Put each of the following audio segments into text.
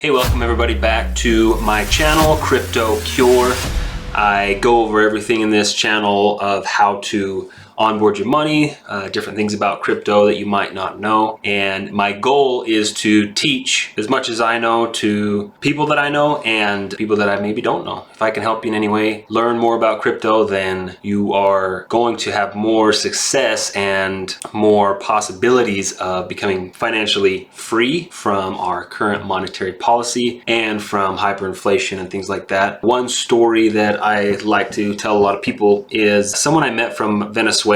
Hey, welcome everybody back to my channel, Crypto Cure. I go over everything in this channel of how to onboard your money, different things about crypto that you might not know. And my goal is to teach as much as I know to people that I know and people that I maybe don't know. If I can help you in any way learn more about crypto, then you are going to have more success and more possibilities of becoming financially free from our current monetary policy and from hyperinflation and things like that. One story that I like to tell a lot of people is someone I met from Venezuela,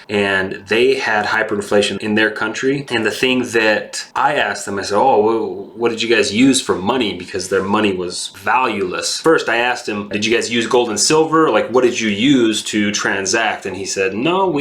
and they had hyperinflation in their country. And the thing that I asked them, I said, oh, what did you guys use for money? Because their money was valueless. First, I asked him, did you guys use gold and silver? Like, what did you use to transact? And he said, no,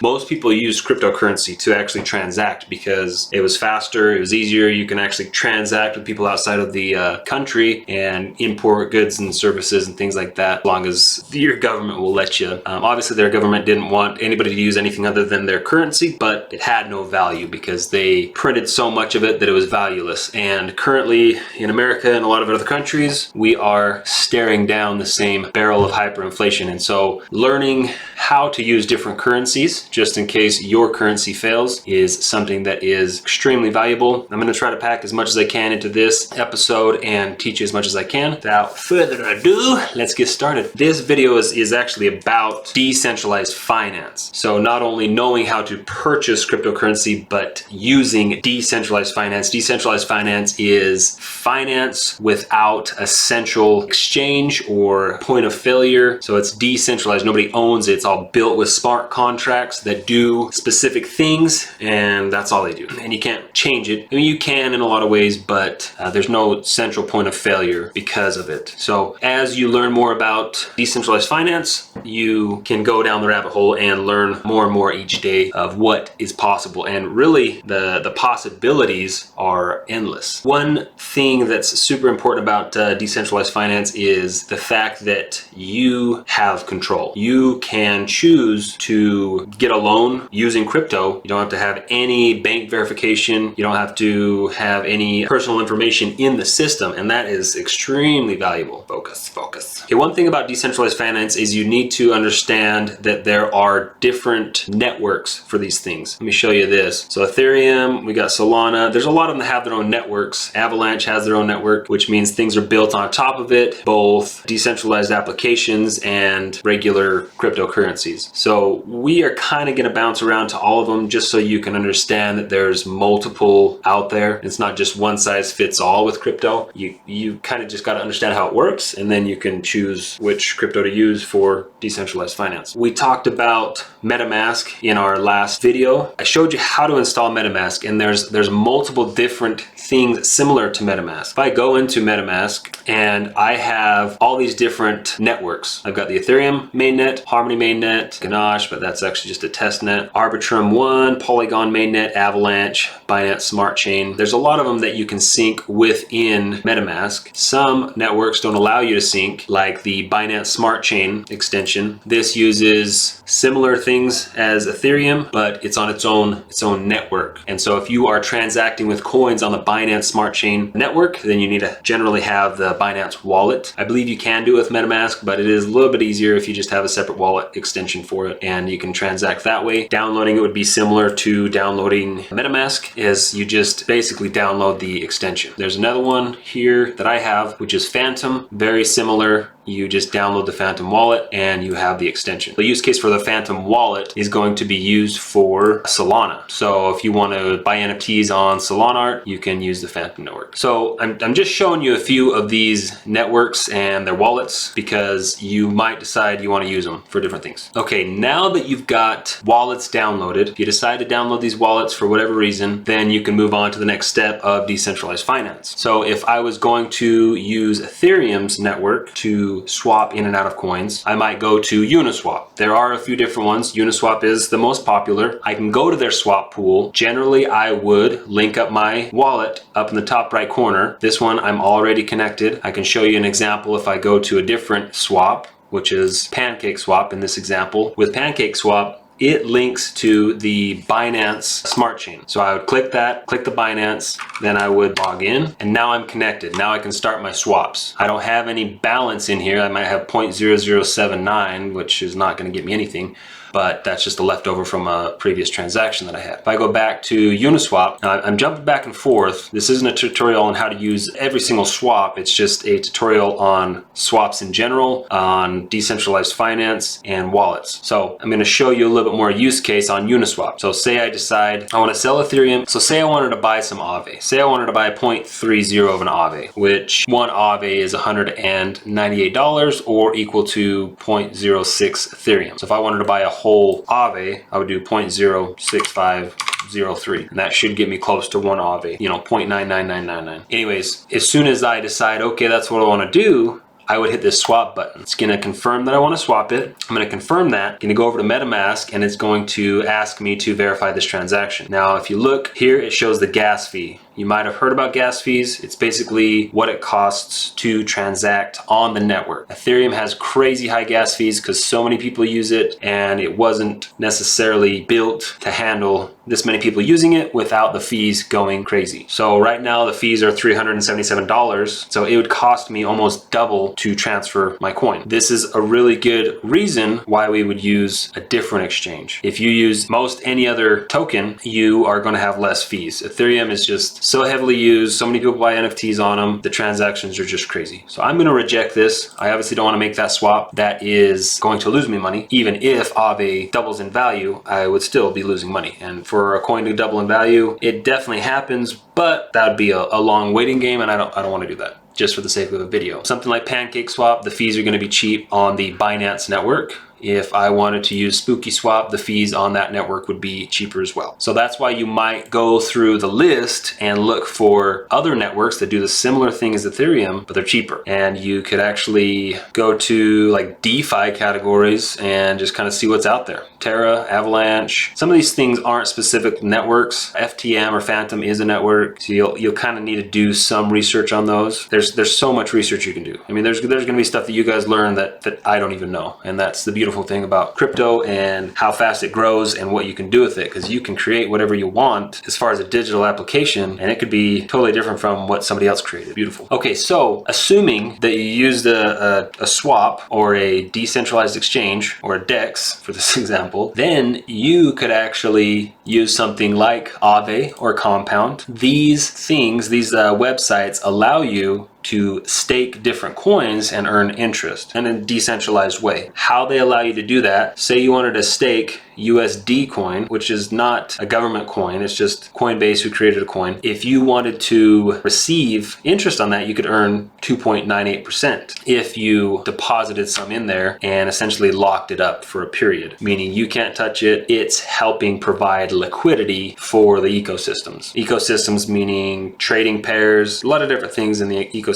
most people use cryptocurrency to actually transact because it was faster, it was easier. You can actually transact with people outside of the country and import goods and services and things like that, as long as your government will let you. Obviously, their government didn't want anybody to use anything other than their currency, but it had no value because they printed so much of it that it was valueless. And currently in America and a lot of other countries, we are staring down the same barrel of hyperinflation. And so learning how to use different currencies, just in case your currency fails, is something that is extremely valuable. I'm going to try to pack as much as I can into this episode and teach you as much as I can. Without further ado, let's get started. This video is actually about decentralized finance. So not only knowing how to purchase cryptocurrency, but using decentralized finance. Decentralized finance is finance without a central exchange or point of failure. So it's decentralized. Nobody owns it. It's all built with smart contracts that do specific things, and that's all they do. And you can't change it. I mean, you can in a lot of ways, but there's no central point of failure because of it. So as you learn more about decentralized finance, you can go down the rabbit hole and learn more and more each day of what is possible. And really, the possibilities are endless. One thing that's super important about decentralized finance is the fact that you have control. You can choose to get a loan using crypto. You don't have to have any bank verification. You don't have to have any personal information in the system, and that is extremely valuable. Focus. Okay, one thing about decentralized finance is you need to understand that there are different networks for these things. Let me show you this. So Ethereum, we got Solana. There's a lot of them that have their own networks. Avalanche has their own network, which means things are built on top of it, both decentralized applications and regular cryptocurrencies. So we are kind of going to bounce around to all of them just so you can understand that there's multiple out there. It's not just one size fits all with crypto. You kind of just got to understand how it works, and then you can choose which crypto to use for decentralized finance. We talked about MetaMask in our last video. I showed you how to install MetaMask, and there's multiple different things similar to MetaMask. If I go into MetaMask and I have all these different networks, I've got the Ethereum mainnet, Harmony mainnet, Ganache, but that's actually just a test net, Arbitrum 1, Polygon mainnet, Avalanche, Binance Smart Chain. There's a lot of them that you can sync within MetaMask. Some networks don't allow you to sync, like the Binance Smart Chain extension. This uses similar things as Ethereum, but it's on its own network. And so if you are transacting with coins on the Binance Smart Chain network, then you need to generally have the Binance wallet. I believe you can do it with MetaMask, but it is a little bit easier if you just have a separate wallet extension for it, and you can transact that way. Downloading it would be similar to downloading MetaMask, as you just basically download the extension. There's another one here that I have, which is Phantom, very similar. You just download the Phantom wallet and you have the extension. The use case for the Phantom wallet is going to be used for Solana. So if you want to buy NFTs on Solana art, you can use the Phantom network. So I'm just showing you a few of these networks and their wallets because you might decide you want to use them for different things. Okay, now that you've got wallets downloaded, if you decide to download these wallets for whatever reason, then you can move on to the next step of decentralized finance. So if I was going to use Ethereum's network to swap in and out of coins, I might go to Uniswap. There are a few different ones. Uniswap is the most popular. I can go to their swap pool. Generally, I would link up my wallet up in the top right corner. This one, I'm already connected. I can show you an example if I go to a different swap, which is PancakeSwap in this example. With PancakeSwap, it links to the Binance Smart Chain. So I would click that, click the Binance, then I would log in, and now I'm connected. Now I can start my swaps. I don't have any balance in here. I might have 0.0079, which is not going to get me anything, but that's just a leftover from a previous transaction that I had. If I go back to Uniswap, I'm jumping back and forth. This isn't a tutorial on how to use every single swap. It's just a tutorial on swaps in general, on decentralized finance and wallets. So I'm going to show you a little bit more use case on Uniswap. So say I decide I want to sell Ethereum. So say I wanted to buy some Aave. Say I wanted to buy 0.30 of an Aave, which one Aave is $198 or equal to 0.06 Ethereum. So if I wanted to buy a whole Aave, I would do 0.06503, and that should get me close to one Aave, 0.99999. Anyways, as soon as I decide, okay, that's what I want to do, I would hit this swap button. It's gonna confirm that I wanna swap it. I'm gonna confirm that, I'm gonna go over to MetaMask, and it's going to ask me to verify this transaction. Now, if you look here, it shows the gas fee. You might have heard about gas fees. It's basically what it costs to transact on the network. Ethereum has crazy high gas fees because so many people use it, and it wasn't necessarily built to handle this many people using it without the fees going crazy. So right now the fees are $377. So it would cost me almost double to transfer my coin. This is a really good reason why we would use a different exchange. If you use most any other token, you are going to have less fees. Ethereum is just so heavily used. So many people buy NFTs on them. The transactions are just crazy. So I'm going to reject this. I obviously don't want to make that swap. That is going to lose me money. Even if Aave doubles in value, I would still be losing money. And for a coin to double in value, it definitely happens, but that would be a long waiting game, and I don't want to do that just for the sake of a video. Something like PancakeSwap, the fees are going to be cheap on the Binance network. If I wanted to use SpookySwap, the fees on that network would be cheaper as well. So that's why you might go through the list and look for other networks that do the similar thing as Ethereum, but they're cheaper. And you could actually go to like DeFi categories and just kind of see what's out there. Terra, Avalanche. Some of these things aren't specific networks. FTM or Phantom is a network. So you'll kind of need to do some research on those. There's so much research you can do. I mean, there's going to be stuff that you guys learn that I don't even know. And that's the beautiful thing about crypto and how fast it grows and what you can do with it, because you can create whatever you want as far as a digital application, and it could be totally different from what somebody else created. Beautiful. Okay, so assuming that you used a swap or a decentralized exchange or a DEX for this example, then you could actually use something like Aave or Compound. These things, these websites allow you to stake different coins and earn interest in a decentralized way. How they allow you to do that, say you wanted to stake USD coin, which is not a government coin, it's just Coinbase who created a coin. If you wanted to receive interest on that, you could earn 2.98% if you deposited some in there and essentially locked it up for a period, meaning you can't touch it. It's helping provide liquidity for the ecosystems. Ecosystems meaning trading pairs, a lot of different things in the ecosystem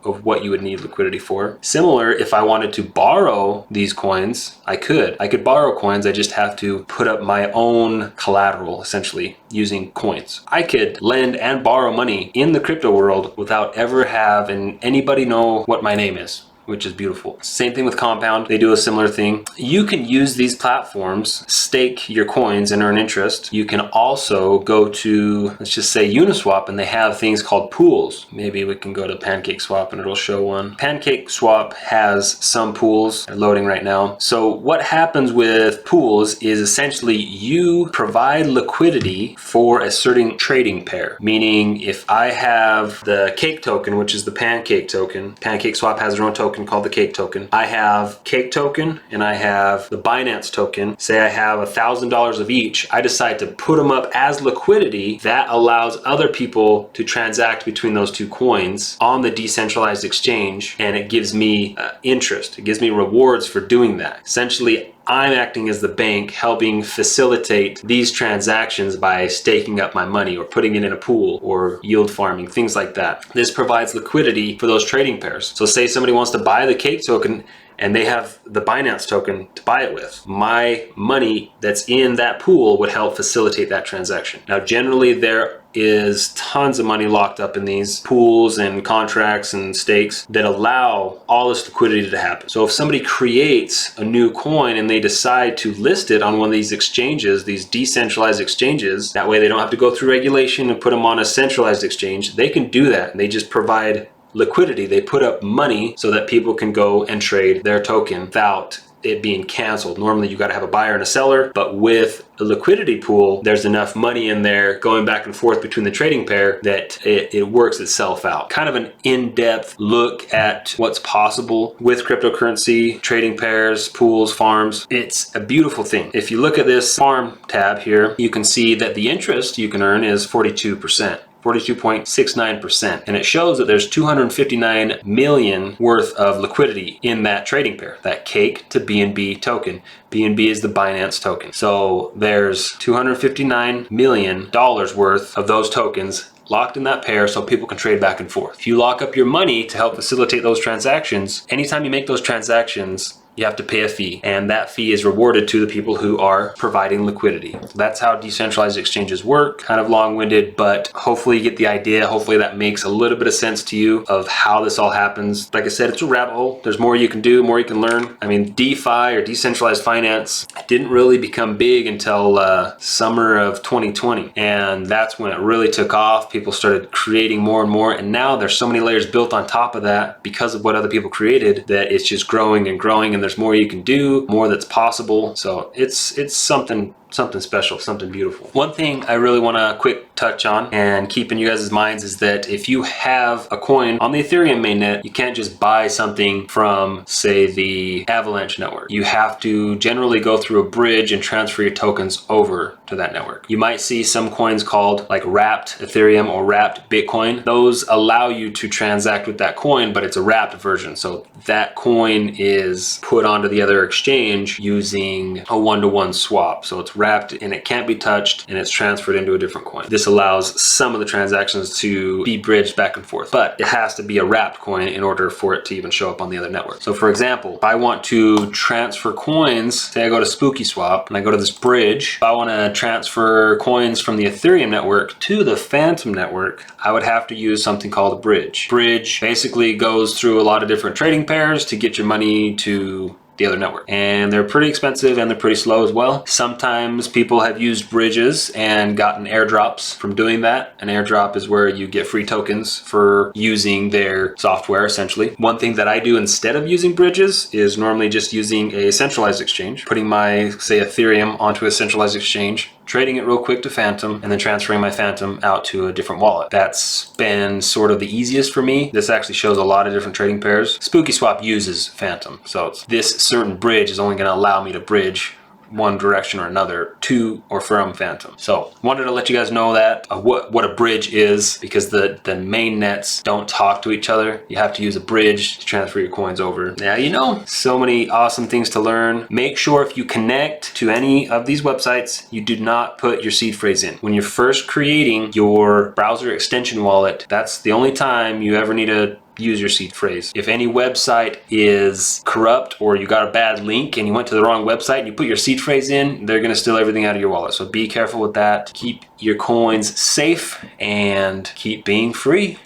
of what you would need liquidity for. Similar, if I wanted to borrow these coins, I could borrow coins. I just have to put up my own collateral, essentially using coins. I could lend and borrow money in the crypto world without ever having anybody know what my name is, which is beautiful. Same thing with Compound. They do a similar thing. You can use these platforms, stake your coins and earn interest. You can also go to, let's just say Uniswap, and they have things called pools. Maybe we can go to PancakeSwap and it'll show one. PancakeSwap has some pools. They're loading right now. So what happens with pools is essentially you provide liquidity for a certain trading pair. Meaning if I have the cake token, which is the pancake token, PancakeSwap has their own token called the cake token. I have cake token and I have the Binance token. Say I have $1,000 of each. I decide to put them up as liquidity. That allows other people to transact between those two coins on the decentralized exchange, and it gives me interest. It gives me rewards for doing that. Essentially, I'm acting as the bank, helping facilitate these transactions by staking up my money or putting it in a pool or yield farming, things like that. This provides liquidity for those trading pairs. So say somebody wants to buy the cake token and they have the Binance token to buy it with. My money that's in that pool would help facilitate that transaction. Now, generally there is tons of money locked up in these pools and contracts and stakes that allow all this liquidity to happen. So if somebody creates a new coin and they decide to list it on one of these exchanges, these decentralized exchanges, that way they don't have to go through regulation and put them on a centralized exchange, they can do that. They just provide liquidity. They put up money so that people can go and trade their token without it being canceled. Normally you got to have a buyer and a seller, but with a liquidity pool, there's enough money in there going back and forth between the trading pair that it works itself out. Kind of an in-depth look at what's possible with cryptocurrency, trading pairs, pools, farms. It's a beautiful thing. If you look at this farm tab here, you can see that the interest you can earn is 42%. 42.69%, and it shows that there's 259 million worth of liquidity in that trading pair, that cake to BNB token. BNB is the Binance token. So there's $259 million worth of those tokens locked in that pair so people can trade back and forth. If you lock up your money to help facilitate those transactions, anytime you make those transactions, you have to pay a fee, and that fee is rewarded to the people who are providing liquidity. That's how decentralized exchanges work. Kind of long-winded, but hopefully you get the idea. Hopefully that makes a little bit of sense to you of how this all happens. Like I said, it's a rabbit hole. There's more you can do, more you can learn. I mean, DeFi or decentralized finance didn't really become big until summer of 2020, and that's when it really took off. People started creating more and more, and now there's so many layers built on top of that because of what other people created that it's just growing and growing, and there's more you can do, more that's possible. So it's something special, something beautiful. One thing I really want to quick touch on and keep in you guys' minds is that if you have a coin on the Ethereum mainnet, you can't just buy something from, say, the Avalanche network. You have to generally go through a bridge and transfer your tokens over to that network. You might see some coins called like wrapped Ethereum or wrapped Bitcoin. Those allow you to transact with that coin, but it's a wrapped version. So that coin is put onto the other exchange using a one-to-one swap. So it's wrapped and it can't be touched, and it's transferred into a different coin. This allows some of the transactions to be bridged back and forth, but it has to be a wrapped coin in order for it to even show up on the other network. So for example, if I want to transfer coins, say I go to Uniswap and I go to this bridge, if I want to transfer coins from the Ethereum network to the Phantom network, I would have to use something called a bridge. Bridge basically goes through a lot of different trading pairs to get your money to the other network, and they're pretty expensive and they're pretty slow as well. Sometimes people have used bridges and gotten airdrops from doing that. An airdrop is where you get free tokens for using their software, essentially. One thing that I do instead of using bridges is normally just using a centralized exchange, putting my, say, Ethereum onto a centralized exchange, trading it real quick to Phantom, and then transferring my Phantom out to a different wallet. That's been sort of the easiest for me. This actually shows a lot of different trading pairs. Uniswap uses Phantom, so this certain bridge is only going to allow me to bridge one direction or another to or from Phantom. So wanted to let you guys know that what a bridge is, because the main nets don't talk to each other. You have to use a bridge to transfer your coins over. Now, you know, so many awesome things to learn. Make sure if you connect to any of these websites, you do not put your seed phrase in. When you're first creating your browser extension wallet, that's the only time you ever need to use your seed phrase. If any website is corrupt or you got a bad link and you went to the wrong website and you put your seed phrase in, they're gonna steal everything out of your wallet. So be careful with that. Keep your coins safe and keep being free.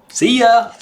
See ya.